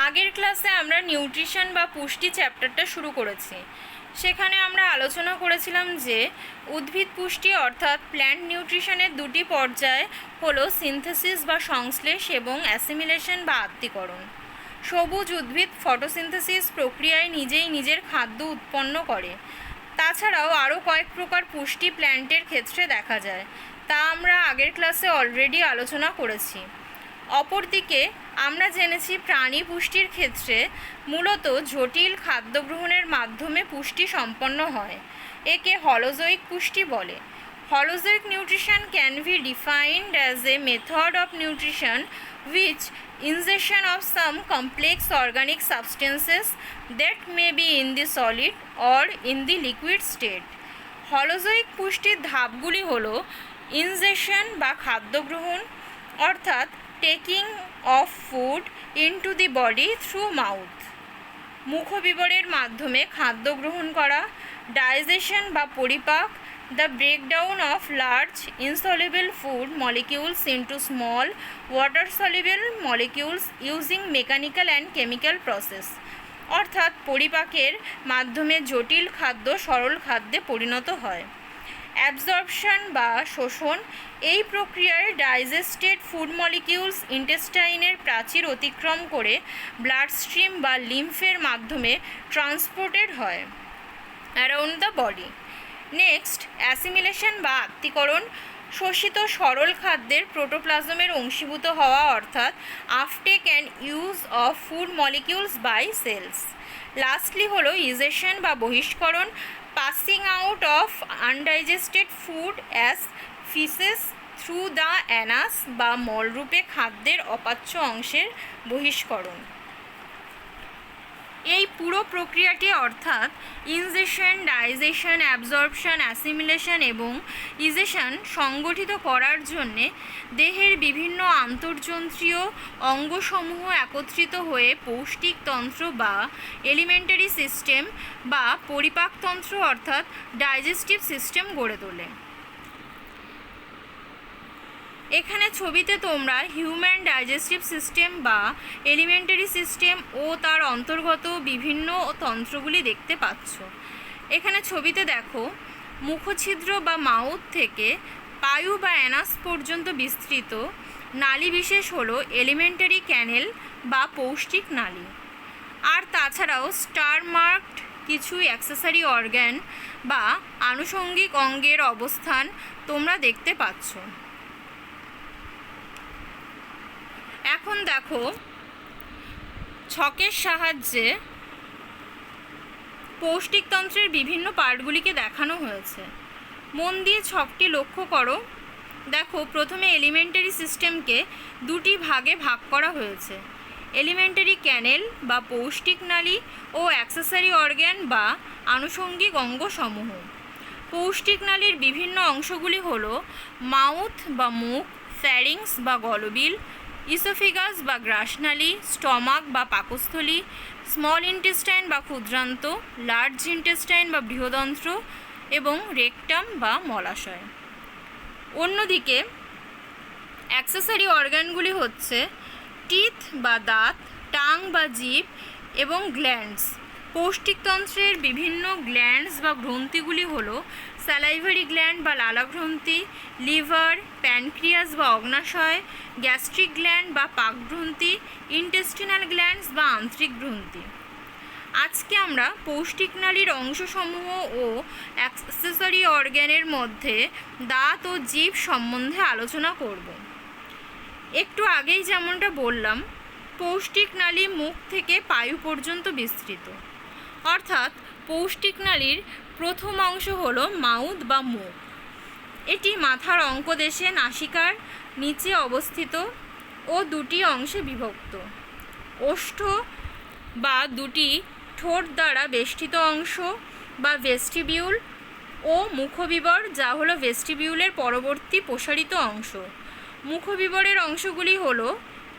আগের ক্লাসে আমরা নিউট্রিশন বা পুষ্টি চ্যাপ্টারটা শুরু করেছি। সেখানে আমরা আলোচনা করেছিলাম যে উদ্ভিদ পুষ্টি অর্থাৎ প্ল্যান্ট নিউট্রিশনের দুটি পর্যায় হলো সিনথেসিস বা সংশ্লেষ এবং অ্যাসিমিলেশন বা আত্তীকরণ। সবুজ উদ্ভিদ ফটোসিনথেসিস প্রক্রিয়ায় নিজেই নিজের খাদ্য উৎপন্ন করে। তাছাড়াও আরও কয়েক প্রকার পুষ্টি প্ল্যান্টের ক্ষেত্রে দেখা যায়, তা আমরা আগের ক্লাসে অলরেডি আলোচনা করেছি। অপরদিকে আমরা জেনেছি প্রাণী পুষ্টির ক্ষেত্রে মূলত জটিল খাদ্য গ্রহণের মাধ্যমে পুষ্টি সম্পন্ন হয়। একে হলোজোয়িক পুষ্টি বলে। Holozoic nutrition can be defined as a method of nutrition which ingestion of some complex organic substances that may be in the solid or in the liquid state. হলোজোয়িক পুষ্টির ধাপগুলি হলো ইনজেকশন বা খাদ্য গ্রহণ অর্থাৎ taking of food into the body through mouth, মুখবিবরের মাধ্যমে খাদ্য গ্রহণ করা, ডাইজেশন বা পরিপাক, the breakdown of large insoluble food molecules into small water soluble molecules using mechanical and chemical process, অর্থাৎ পরিপাকের মাধ্যমে জটিল খাদ্য সরল খাদ্যে পরিণত হয়। অ্যাবজর্পশন বা শোষণ, এই প্রক্রিয়ায় ডাইজেস্টেড ফুড মলিকিউলস ইন্টেস্টাইনের প্রাচীর অতিক্রম করে ব্লাড স্ট্রিম বা লিম্ফের মাধ্যমে ট্রান্সপোর্টেড হয় around the body. Next, assimilation বা আত্তীকরণ, শোষিত সরল খাদ্যের প্রোটোপ্লাজমের অংশীভূত হওয়া অর্থাৎ uptake and use of food molecules by cells. Lastly হলো ইজেশন বা বহিষ্করণ, passing out of undigested food as faeces through the anus বা মলরূপে খাদ্যের অপাচ্য অংশের বহিষ্করণ। এই পুরো প্রক্রিয়াটি অর্থাৎ ইনজেকশন, ডাইজেশন, অ্যাবজর্পশন, অ্যাসিমিলেশন এবং ইজেশন সংগঠিত করার জন্যে দেহের বিভিন্ন আন্তর্জন্ত্রীয় অঙ্গসমূহ একত্রিত হয়ে পৌষ্টিকতন্ত্র বা এলিমেন্টারি সিস্টেম বা পরিপাকতন্ত্র অর্থাৎ ডাইজেস্টিভ সিস্টেম গড়ে তোলে। এখানে ছবিতে তোমরা হিউম্যান ডাইজেস্টিভ সিস্টেম বা এলিমেন্টারি সিস্টেম ও তার অন্তর্গত বিভিন্ন তন্ত্রগুলি দেখতে পাচ্ছ। এখানে ছবিতে দেখো, মুখছিদ্র বা মাউথ থেকে পায়ু বা অ্যানাস পর্যন্ত বিস্তৃত নালী বিশেষ হলো এলিমেন্টারি ক্যানেল বা পৌষ্টিক নালী। আর তাছাড়াও স্টার মার্কড কিছু অ্যাক্সেসরি অর্গ্যান বা আনুষঙ্গিক অঙ্গের অবস্থান তোমরা দেখতে পাচ্ছ। এখন দেখো, ছকের সাহায্যে পৌষ্টিকতন্ত্রের বিভিন্ন পার্টগুলিকে দেখানো হয়েছে। মন দিয়ে ছকটি লক্ষ্য করো। দেখো, প্রথমে এলিমেন্টারি সিস্টেমকে দুটি ভাগে ভাগ করা হয়েছে, এলিমেন্টারি ক্যানেল বা পৌষ্টিক নালী ও অ্যাক্সেসরি অর্গ্যান বা আনুষঙ্গিক অঙ্গসমূহ। পৌষ্টিক নালীর বিভিন্ন অংশগুলি হলো মাউথ বা মুখ, ফ্যারিংস বা গলবিল, ইসোফেগাস বা গ্রাসনালী, স্টমাক বা পাকস্থলী, স্মল ইন্টেস্টাইন বা ক্ষুদ্রান্ত, লার্জ ইন্টেস্টাইন বা বৃহদন্ত্র এবং রেকটাম বা মলাশয়। অন্যদিকে অ্যাক্সেসরি অর্গানগুলি হচ্ছে টিথ বা দাঁত, টাং বা জিভ এবং গ্ল্যান্ডস। পৌষ্টিকতন্ত্রের বিভিন্ন গ্ল্যান্ডস বা গ্রন্থিগুলি হলো স্যালাইভারি গ্ল্যান্ড বা লালাগ্রন্থি, লিভার, প্যানক্রিয়াস বা অগ্নাশয়, গ্যাস্ট্রিক গ্ল্যান্ড বা পাকগ্রন্থি, ইন্টেস্টিনাল গ্ল্যান্ডস বা আন্ত্রিক গ্রন্থি। আজকে আমরা পৌষ্টিক নালীর অংশসমূহ ও অ্যাক্সেসরি অর্গ্যানের মধ্যে দাঁত ও জিভ সম্বন্ধে আলোচনা করব। একটু আগেই যেমনটা বললাম, পৌষ্টিক নালী মুখ থেকে পায়ু পর্যন্ত বিস্তৃত, অর্থাৎ পৌষ্টিক নালীর প্রথম অংশ হলো মাউথ বা মুখ। এটি মাথার অঙ্কদেশে নাসিকার নিচে অবস্থিত ও দুটি অংশে বিভক্ত। ওষ্ঠ বা দুটি ঠোঁট দ্বারা বেষ্টিত অংশ বা ভেস্টিবিউল ও মুখবিবর, যা হলো ভেস্টিবিউলের পরবর্তী প্রসারিত অংশ। মুখবিবরের অংশগুলি হলো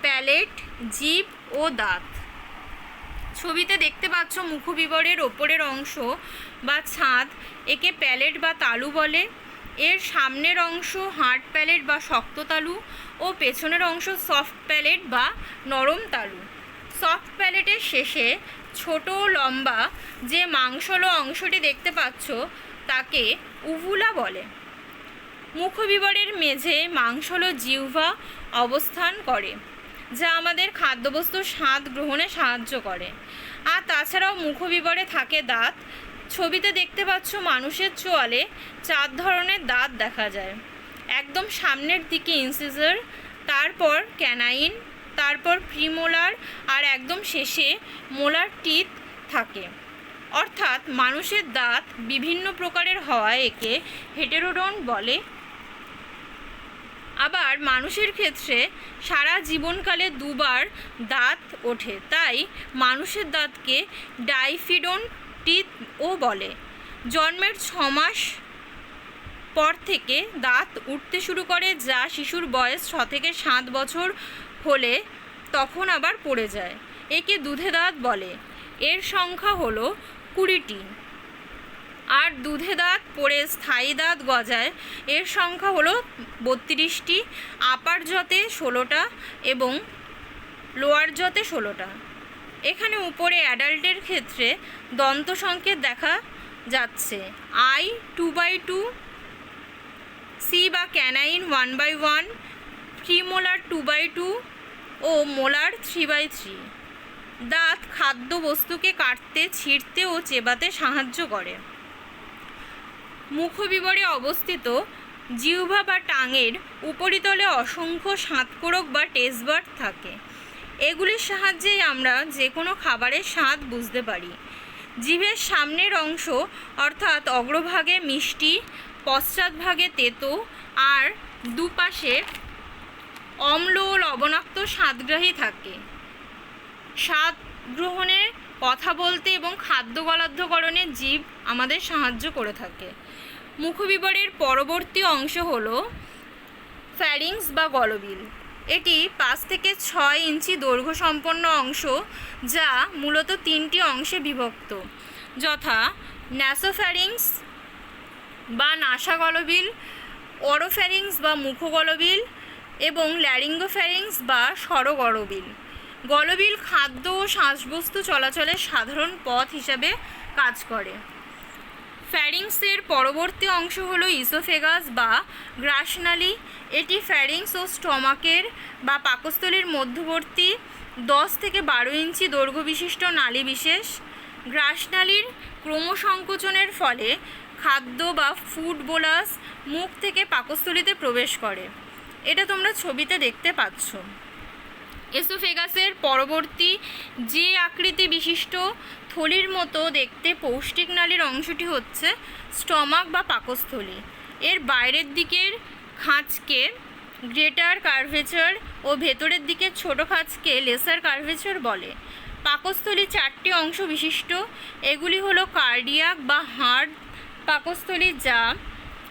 প্যালেট, জিভ ও দাঁত। ছবিতে দেখতে পাচ্ছ মুখবিবরের ওপরের অংশ বা ছাদ, একে প্যালেট বা তালু বলে। এর সামনের অংশ হার্ড প্যালেট বা শক্ত তালু ও পেছনের অংশ সফট প্যালেট বা নরম তালু। সফট প্যালেটের শেষে ছোট লম্বা যে মাংসলো অংশটি দেখতে পাচ্ছ তাকে উভুলা বলে। মুখবিবরের মেঝে মাংসলো জিহ্বা অবস্থান করে, যা আমাদের খাদ্যবস্তুর স্বাদ গ্রহণে সাহায্য করে। আর তাছাড়াও মুখবিবরে থাকে দাঁত। ছবিতে দেখতে পাচ্ছ মানুষের চোয়ালে 4 ধরনের দাঁত দেখা যায়। একদম সামনের দিকে ইনসিসর, তারপর ক্যানাইন, তারপর প্রিমোলার, আর একদম শেষে মোলার টিথ থাকে। অর্থাৎ মানুষের দাঁত বিভিন্ন প্রকারের হওয়ায় একে হেটেরোডন্ট বলে। আবার মানুষের ক্ষেত্রে সারা জীবনকালে 2 বার দাঁত ওঠে, তাই মানুষের দাঁতকে ডাইফিডন্ট টিথও বলে। জন্মের 6 মাস পর থেকে দাঁত উঠতে শুরু করে, যা শিশুর বয়স 6 থেকে 7 বছর হলে তখন আবার পড়ে যায়। একে দুধে দাঁত বলে। এর সংখ্যা হলো 20টি। আর দুধে দাঁত পড়ে স্থায়ী দাঁত গজায়, এর সংখ্যা হলো 32টি। আপার জতে 16টা এবং লোয়ার জতে 16টা। এখানে উপরে অ্যাডাল্টের ক্ষেত্রে দন্ত সংকেত দেখা যাচ্ছে। আই 2/2, সি বা ক্যানাইন 1/1, প্রিমোলার 2/2 ও মোলার 3/3। দাঁত খাদ্য বস্তুকে কাটতে, ছিঁড়তে ও চেবাতে সাহায্য করে। মুখবিবরে অবস্থিত জিহ্বা বা টাঙের উপরিতলে অসংখ্য স্বাদকোরক বা টেস্ট বাড থাকে। এগুলির সাহায্যেই আমরা যে কোনো খাবারের স্বাদ বুঝতে পারি। জিভের সামনের অংশ অর্থাৎ অগ্রভাগে মিষ্টি, পশ্চাৎভাগে তেতো আর দুপাশে অম্ল ও লবণাক্ত স্বাদগ্রাহী থাকে। স্বাদ গ্রহণে, কথা বলতে এবং খাদ্য গলাধ্যকরণে জীব আমাদের সাহায্য করে থাকে। মুখবিবরের পরবর্তী অংশ হলো ফ্যারিংস বা গলবিল। এটি 5 থেকে 6 ইঞ্চি দৈর্ঘ্য সম্পন্ন অংশ, যা মূলত 3টি অংশে বিভক্ত, যথা ন্যাসোফ্যারিংস বা নাসা গলবিল, অরোফ্যারিংস বা মুখগলবিল এবং ল্যারিঙ্গোফ্যারিংস বা স্বরগলবিল। গলবিল খাদ্য ও শ্বাসবস্তু চলাচলের সাধারণ পথ হিসাবে কাজ করে। ফ্যারিংসের পরবর্তী অংশ হলো ইসোফেগাস বা গ্রাসনালী। এটি ফ্যারিংস ও স্টমাকের বা পাকস্থলীর মধ্যবর্তী 10 থেকে 12 ইঞ্চি দৈর্ঘ্য বিশিষ্ট নালী বিশেষ। গ্রাসনালীর ক্রমসংকোচনের ফলে খাদ্য বা ফুড বোলাস মুখ থেকে পাকস্থলীতে প্রবেশ করে। এটা তোমরা ছবিতে দেখতে পাচ্ছ। এসোফেগাসের পরবর্তী যে আকৃতি বিশিষ্ট থলির মতো দেখতে পৌষ্টিক নালীর অংশটি হচ্ছে স্টমাক বা পাকস্থলী। এর বাইরের দিকের খাঁজকে গ্রেটার কার্ভেচার ও ভেতরের দিকের ছোট খাঁজকে লেসার কার্ভেচার বলে। পাকস্থলী 4টি অংশ বিশিষ্ট। এগুলি হলো কার্ডিয়াক বা হার্ট পাকস্থলী, যা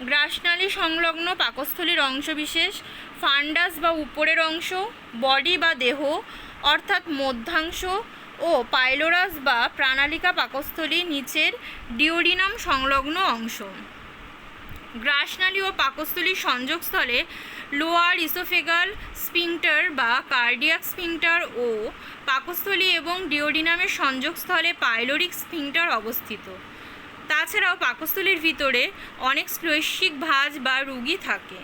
গ্রাসনালী সংলগ্ন পাকস্থলীর অংশবিশেষ, ফান্ডাস বা উপরের অংশ, বডি বা দেহ অর্থাৎ মধ্যাংশ ও পাইলোরাস বা প্রাণালিকা পাকস্থলী, নিচের ডিওডিনাম সংলগ্ন অংশ। গ্রাসনালী ও পাকস্থলীর সংযোগস্থলে লোয়ার ইসোফেগাল স্ফিংটার বা কার্ডিয়াক স্ফিংটার ও পাকস্থলী এবং ডিওডিনামের সংযোগস্থলে পাইলোরিক স্ফিংটার অবস্থিত। তাছাড়াও পাকস্থলীর ভিতরে অনেক শ্লৈষিক ভাঁজ বা রুগী থাকে।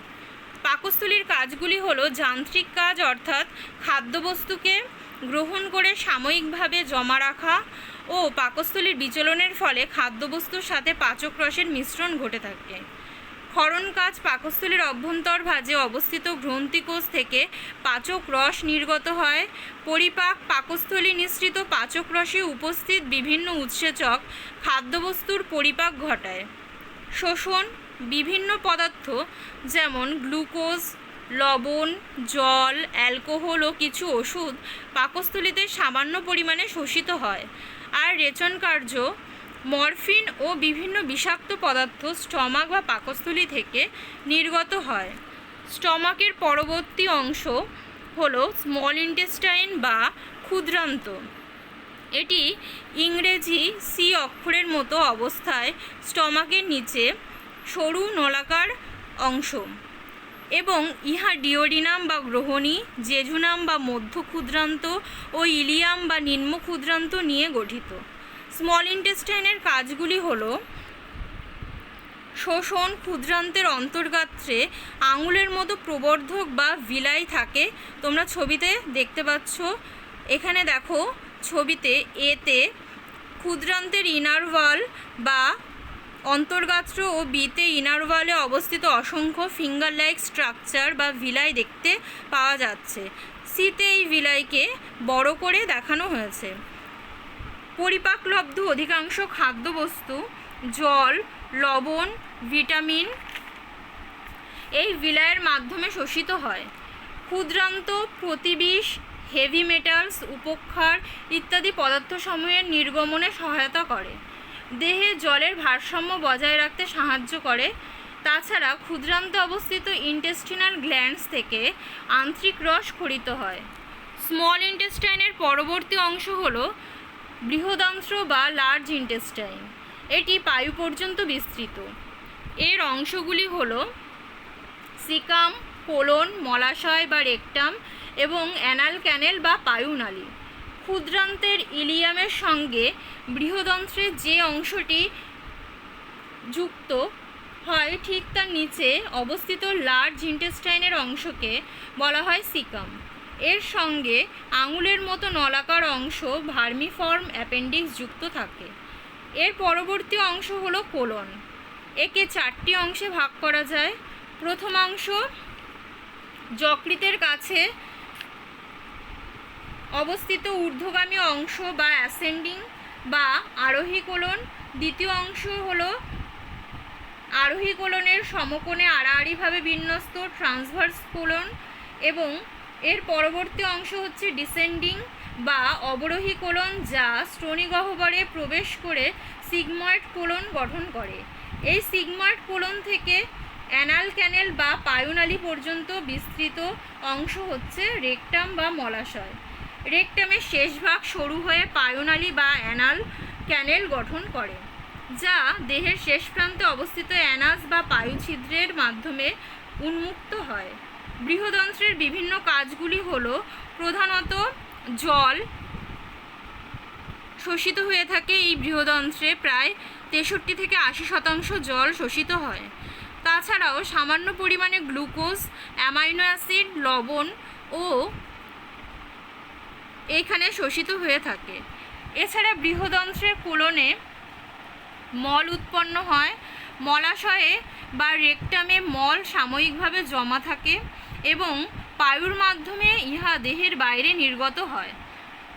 পাকস্থলীর কাজগুলি হলো যান্ত্রিক কাজ, অর্থাৎ খাদ্যবস্তুকে গ্রহণ করে সাময়িকভাবে জমা রাখা ও পাকস্থলীর বিচলনের ফলে খাদ্যবস্তুর সাথে পাচক রসের মিশ্রণ ঘটে থাকে। ক্ষরণ কাজ পাকস্থলীর অভ্যন্তরভাগে অবস্থিত গ্রন্থিকোষ থেকে পাচক রস নির্গত হয়। পরিপাক পাকস্থলী নিঃসৃত পাচক রসে উপস্থিত বিভিন্ন উৎসেচক খাদ্যবস্তুর পরিপাক ঘটায়। শোষণ বিভিন্ন পদার্থ যেমন গ্লুকোজ, লবণ, জল, অ্যালকোহল ও কিছু ওষুধ পাকস্থলীতে সামান্য পরিমাণে শোষিত হয়। আর রেচন কার্য মরফিন ও বিভিন্ন বিষাক্ত পদার্থ স্টমাক বা পাকস্থলী থেকে নির্গত হয়। স্টমাকের পরবর্তী অংশ হলো স্মল ইন্টেস্টাইন বা ক্ষুদ্রান্ত। এটি ইংরেজি সি অক্ষরের মতো অবস্থায় স্টমাকের নিচে সরু নলাকার অংশ। এবং ইহা ডিওডিনাম বা গ্রহণী, জেজুনাম বা মধ্য ক্ষুদ্রান্ত ও ইলিয়াম বা নিম্ন ক্ষুদ্রান্ত নিয়ে গঠিত। স্মল ইন্টেস্টাইনের কাজগুলি হলো শোষণ, ক্ষুদ্রান্তের অন্তর্গাত্রে আঙুলের মতো প্রবর্ধক বা ভিলাই থাকে, তোমরা ছবিতে দেখতে পাচ্ছ। এখানে দেখো ছবিতে এতে ক্ষুদ্রান্তের ইনার ওয়াল বা অন্তর্গাত্র ও বিতে ইনার ওয়ালে অবস্থিত অসংখ্য ফিঙ্গার লাইক স্ট্রাকচার বা ভিলাই দেখতে পাওয়া যাচ্ছে। সিতে এই ভিলাইকে বড় করে দেখানো হয়েছে। পরিপাকলব্ধ অধিকাংশ খাদ্যবস্তু, জল, লবণ, ভিটামিন এই ভিলাইয়ের মাধ্যমে শোষিত হয়। ক্ষুদ্রান্ত প্রতিবিষ, হেভি মেটালস, উপক্ষার ইত্যাদি পদার্থসমূহের নির্গমনে সহায়তা করে। দেহে জলের ভারসাম্য বজায় রাখতে সাহায্য করে। তাছাড়া ক্ষুদ্রান্তে অবস্থিত ইন্টেস্টিনাল গ্ল্যান্ডস থেকে আন্ত্রিক রস ক্ষরিত হয়। স্মল ইন্টেস্টাইনের পরবর্তী অংশ হলো বৃহদান্ত্র বা লার্জ ইন্টেস্টাইন। এটি পায়ু পর্যন্ত বিস্তৃত। এর অংশগুলি হলো সিকাম, কোলন, মলাশয় বা রেকটাম এবং অ্যানাল ক্যানেল বা পায়ুনালী। ক্ষুদ্রান্তের ইলিয়ামের সঙ্গে বৃহদন্ত্রের যে অংশটি যুক্ত হয় ঠিক তার নিচে অবস্থিত লার্জ ইন্টেস্টাইনের অংশকে বলা হয় সিকাম। এর সঙ্গে আঙুলের মতো নলাকার অংশ ভার্মিফর্ম অ্যাপেন্ডিক্স যুক্ত থাকে। এর পরবর্তী অংশ হলো কোলন। একে 4টি অংশে ভাগ করা যায়। প্রথমাংশ যকৃতের কাছে অবস্থিত ঊর্ধ্বগামী অংশ বা অ্যাসেন্ডিং বা আরোহী কোলন। দ্বিতীয় অংশ হলো আরোহী কোলনের সমকোণে আড়াআড়িভাবে বিন্যস্ত ট্রান্সভার্স কোলন এবং এর পরবর্তী অংশ হচ্ছে ডিসেন্ডিং বা অবরোহী কোলন, যা স্টোনি গহ্বরে প্রবেশ করে সিগময়েড কোলন গঠন করে। এই সিগময়েড কোলন থেকে অ্যানাল ক্যানেল বা পায়ুনালী পর্যন্ত বিস্তৃত অংশ হচ্ছে রেকটাম বা মলাশয়। রেকটামের শেষ ভাগ সরু হয়ে পায়ুনালী বা অ্যানাল ক্যানেল গঠন করে, যা দেহের শেষ প্রান্তে অবস্থিত অ্যানাস বা পায়ু ছিদ্রের মাধ্যমে উন্মুক্ত হয়। বৃহদন্ত্রের বিভিন্ন কাজগুলি হলো প্রধানত জল শোষিত হয়ে থাকে। এই বৃহদন্ত্রে প্রায় 63 থেকে 80% জল শোষিত হয়। তাছাড়াও সামান্য পরিমাণে গ্লুকোজ, অ্যামাইনো অ্যাসিড, লবণ ও এখানে শোষিত হয়ে থাকে। এছাড়া বৃহদন্ত্রের কোলনে মল উৎপন্ন হয়। মলাশয়ে বা রেকটামে মল সাময়িকভাবে জমা থাকে এবং পায়ুর মাধ্যমে ইহা দেহের বাইরে নির্গত হয়।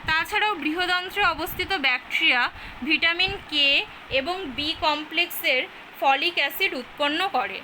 তাছাড়াও বৃহদন্ত্রে অবস্থিত ব্যাকটেরিয়া ভিটামিন কে এবং বি কমপ্লেক্সের ফলিক অ্যাসিড উৎপন্ন করে।